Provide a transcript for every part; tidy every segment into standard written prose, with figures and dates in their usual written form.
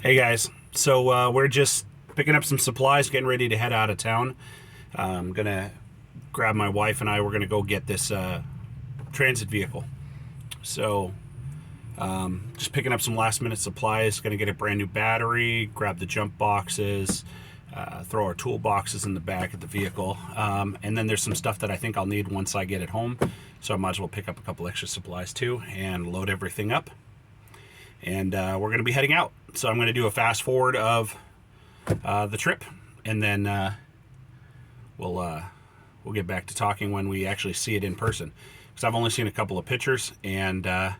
Hey guys, so we're just picking up some supplies, getting ready to head out of town. I'm gonna grab my wife and I. We're gonna go get this transit vehicle. So just picking up some last minute supplies. Gonna get a brand new battery, grab the jump boxes, throw our toolboxes in the back of the vehicle, and then there's some stuff that I think I'll need once I get it home. So I might as well pick up a couple extra supplies too and load everything up. And we're going to be heading out. So I'm going to do a fast forward of the trip, and then we'll get back to talking when we actually see it in person. Because I've only seen a couple of pictures, and I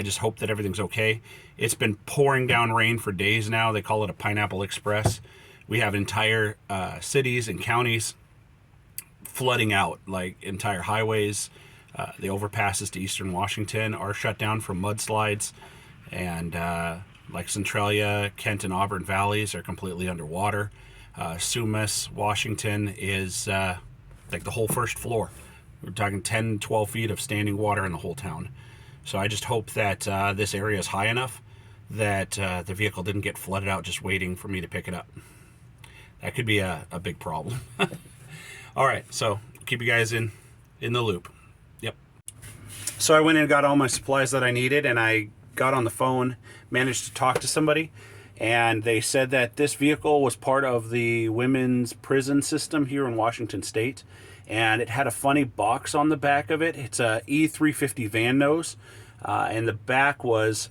just hope that everything's okay. It's been pouring down rain for days now. They call it a Pineapple Express. We have entire cities and counties flooding out, like entire highways. The overpasses to eastern Washington are shut down from mudslides. And like Centralia, Kent, and Auburn valleys are completely underwater. Sumas, Washington is like the whole first floor. We're talking 10, 12 feet of standing water in the whole town. So I just hope that this area is high enough that the vehicle didn't get flooded out just waiting for me to pick it up. That could be a big problem. All right, so keep you guys in the loop. Yep. So I went and got all my supplies that I needed, and I got on the phone, managed to talk to somebody, and they said that this vehicle was part of the women's prison system here in Washington State, and it had a funny box on the back of it. It's a E350 van nose, and the back was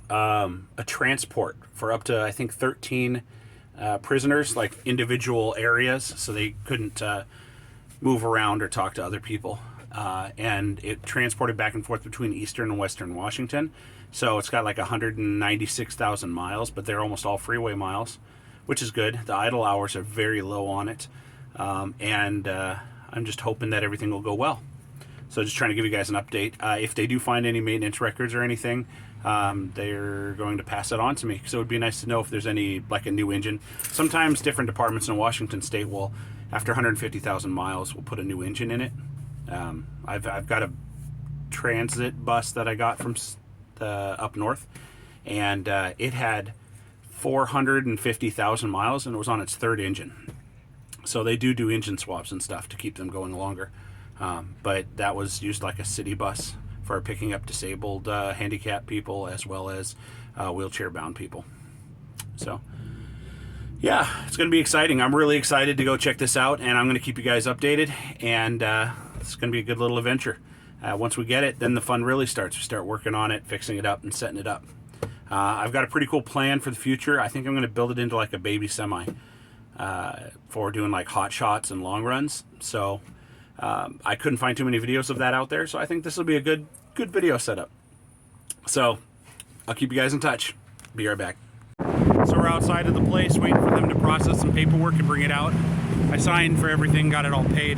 a transport for up to, I think, 13 prisoners, like individual areas, so they couldn't move around or talk to other people. And it transported back and forth between eastern and western Washington. So it's got like 196,000 miles, but they're almost all freeway miles, which is good. The idle hours are very low on it. And I'm just hoping that everything will go well. So just trying to give you guys an update. If they do find any maintenance records or anything, they're going to pass it on to me. So it would be nice to know if there's any, like a new engine. Sometimes different departments in Washington State will, after 150,000 miles, will put a new engine in it. I've got a transit bus that I got from up north, and it had 450,000 miles, and it was on its third engine. So they do engine swaps and stuff to keep them going longer. But that was used like a city bus for picking up disabled, handicapped people as well as wheelchair-bound people. So yeah, it's going to be exciting. I'm really excited to go check this out, and I'm going to keep you guys updated, and it's going to be a good little adventure. Once we get it, then the fun really starts. We start working on it, fixing it up, and setting it up. I've got a pretty cool plan for the future. I think I'm going to build it into like a baby semi for doing like hot shots and long runs. So I couldn't find too many videos of that out there, so I think this will be a good video setup. So I'll keep you guys in touch. Be right back. So we're outside of the place waiting for them to process some paperwork and bring it out. I signed for everything, got it all paid.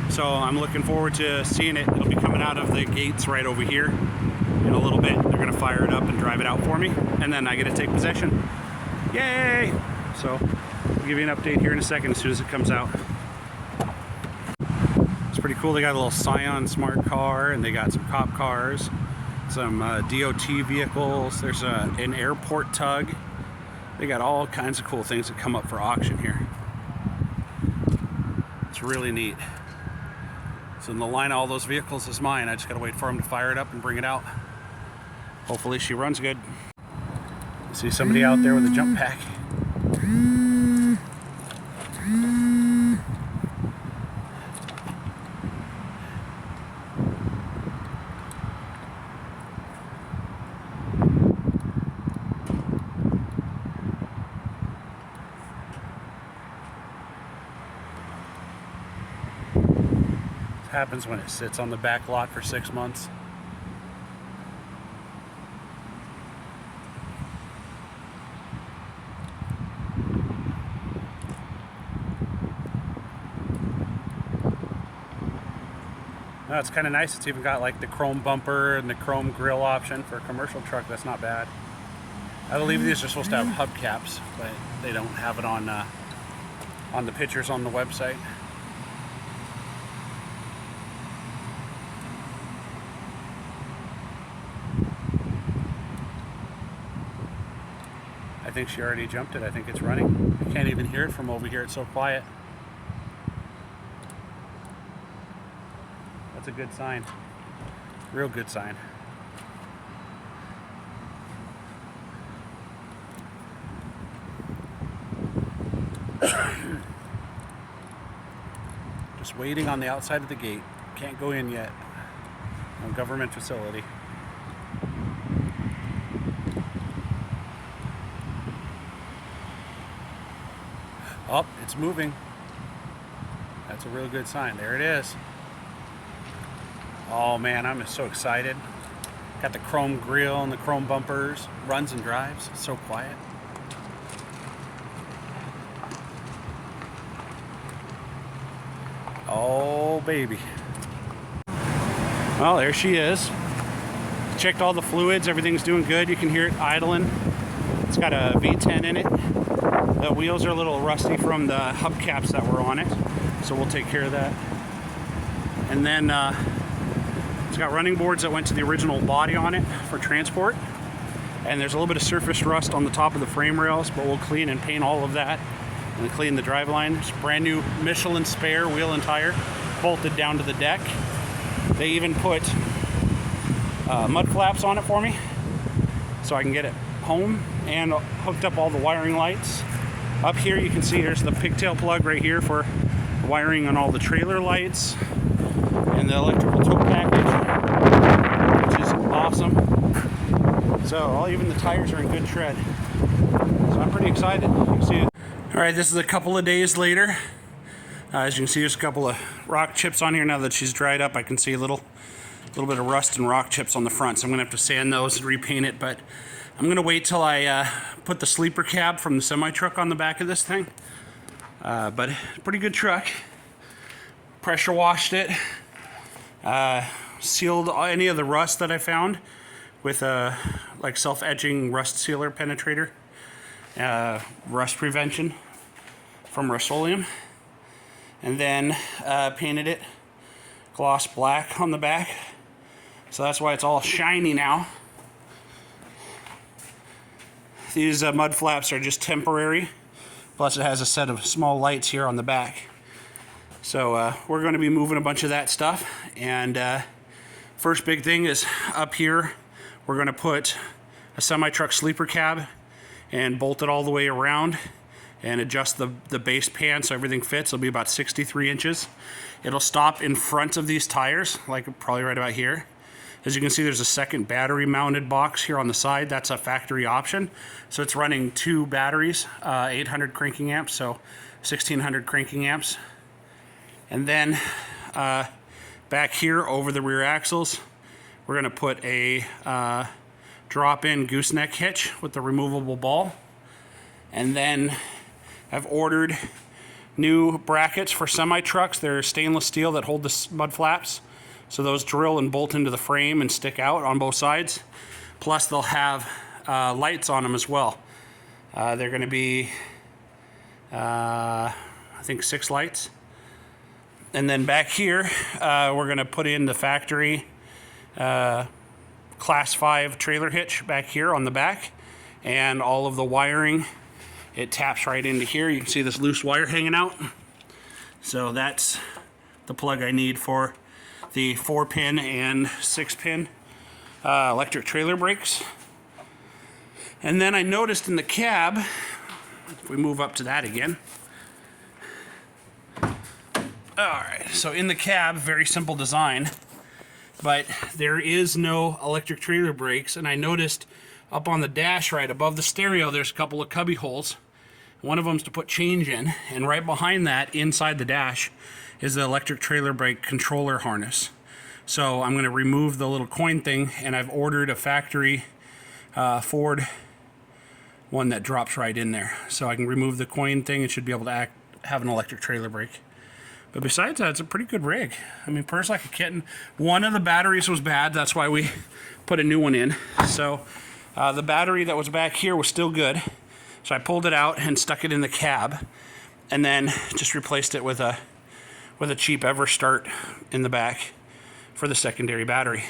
So I'm looking forward to seeing it. It'll be coming out of the gates right over here in a little bit. They're gonna fire it up and drive it out for me, and then I get to take possession. Yay! So I'll give you an update here in a second as soon as it comes out. It's pretty cool. They got a little Scion smart car, and they got some cop cars, some DOT vehicles. There's an airport tug. They got all kinds of cool things that come up for auction here. It's really neat. So in the line of all those vehicles is mine. I just gotta wait for them to fire it up and bring it out. Hopefully she runs good. See somebody out there with a jump pack. Happens when it sits on the back lot for 6 months. No, it's kind of nice. It's even got like the chrome bumper and the chrome grille option for a commercial truck. That's not bad. I believe these are supposed to have hubcaps, but they don't have it on the pictures on the website. I think she already jumped it. I think it's running. I can't even hear it from over here. It's so quiet. That's a good sign. Real good sign. Just waiting on the outside of the gate. Can't go in yet. No government facility. Oh, it's moving. That's a real good sign. There it is. Oh man, I'm so excited. Got the chrome grille and the chrome bumpers. Runs and drives. It's so quiet. Oh baby. Well, there she is. Checked all the fluids. Everything's doing good. You can hear it idling. It's got a V10 in it. The wheels are a little rusty from the hubcaps that were on it, so we'll take care of that. And then it's got running boards that went to the original body on it for transport. And there's a little bit of surface rust on the top of the frame rails, but we'll clean and paint all of that and clean the driveline. It's a brand new Michelin spare wheel and tire bolted down to the deck. They even put mud flaps on it for me so I can get it home, and hooked up all the wiring lights. Up here you can see there's the pigtail plug right here for the wiring on all the trailer lights and the electrical tow package, which is awesome. So even the tires are in good tread. So I'm pretty excited. You can see it. All right, this is a couple of days later. As you can see, there's a couple of rock chips on here. Now that she's dried up, I can see a little bit of rust and rock chips on the front. So I'm gonna have to sand those and repaint it, but I'm gonna wait till I put the sleeper cab from the semi-truck on the back of this thing. But pretty good truck. Pressure washed it. Sealed any of the rust that I found with a like self-edging rust sealer penetrator. Rust prevention from Rust-Oleum. And then painted it gloss black on the back. So that's why it's all shiny now. These mud flaps are just temporary. Plus it has a set of small lights here on the back. So we're going to be moving a bunch of that stuff. And first big thing is up here, we're going to put a semi-truck sleeper cab and bolt it all the way around and adjust the base pan so everything fits. It'll be about 63 inches. It'll stop in front of these tires, like probably right about here. As you can see, there's a second battery mounted box here on the side. That's a factory option. So it's running 2 batteries, 800 cranking amps, so 1600 cranking amps. And then back here over the rear axles, we're gonna put a drop-in gooseneck hitch with the removable ball. And then I've ordered new brackets for semi-trucks. They're stainless steel that hold the mud flaps. So those drill and bolt into the frame and stick out on both sides. Plus they'll have lights on them as well. They're gonna be, I think 6 lights. And then back here, we're gonna put in the factory Class 5 trailer hitch back here on the back. And all of the wiring, it taps right into here. You can see this loose wire hanging out. So that's the plug I need for the 4-pin and 6-pin electric trailer brakes. And then I noticed in the cab, if we move up to that again. All right, so in the cab, very simple design, but there is no electric trailer brakes. And I noticed up on the dash right above the stereo, there's a couple of cubby holes. One of them's to put change in, and right behind that, inside the dash, is the electric trailer brake controller harness. So I'm going to remove the little coin thing, and I've ordered a factory Ford one that drops right in there. So I can remove the coin thing and should be able to have an electric trailer brake. But besides that, it's a pretty good rig. I mean, purrs like a kitten. One of the batteries was bad, that's why we put a new one in. So the battery that was back here was still good. So I pulled it out and stuck it in the cab, and then just replaced it with a cheap Everstart in the back for the secondary battery.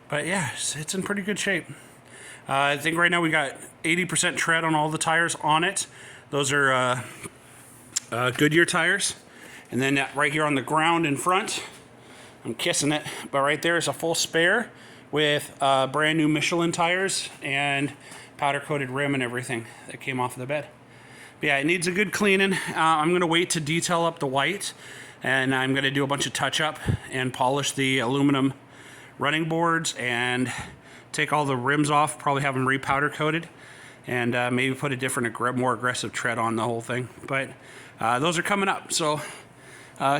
But yeah, it's in pretty good shape. I think right now we got 80% tread on all the tires on it. Those are Goodyear tires. And then right here on the ground in front, I'm kissing it, but right there is a full spare with brand new Michelin tires and powder coated rim and everything that came off of the bed. But yeah, it needs a good cleaning. I'm gonna wait to detail up the white, and I'm gonna do a bunch of touch up and polish the aluminum running boards and take all the rims off, probably have them repowder coated, and maybe put a different, more aggressive tread on the whole thing. But those are coming up, so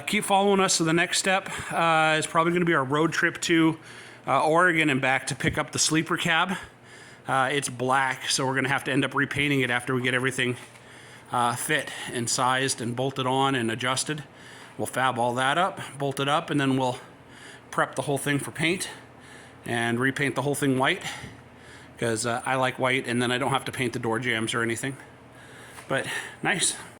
keep following us. So the next step is probably going to be our road trip to Oregon and back to pick up the sleeper cab. It's black, so we're going to have to end up repainting it after we get everything fit and sized and bolted on and adjusted. We'll fab all that up, bolt it up, and then we'll prep the whole thing for paint and repaint the whole thing white, because I like white, and then I don't have to paint the door jambs or anything. But nice.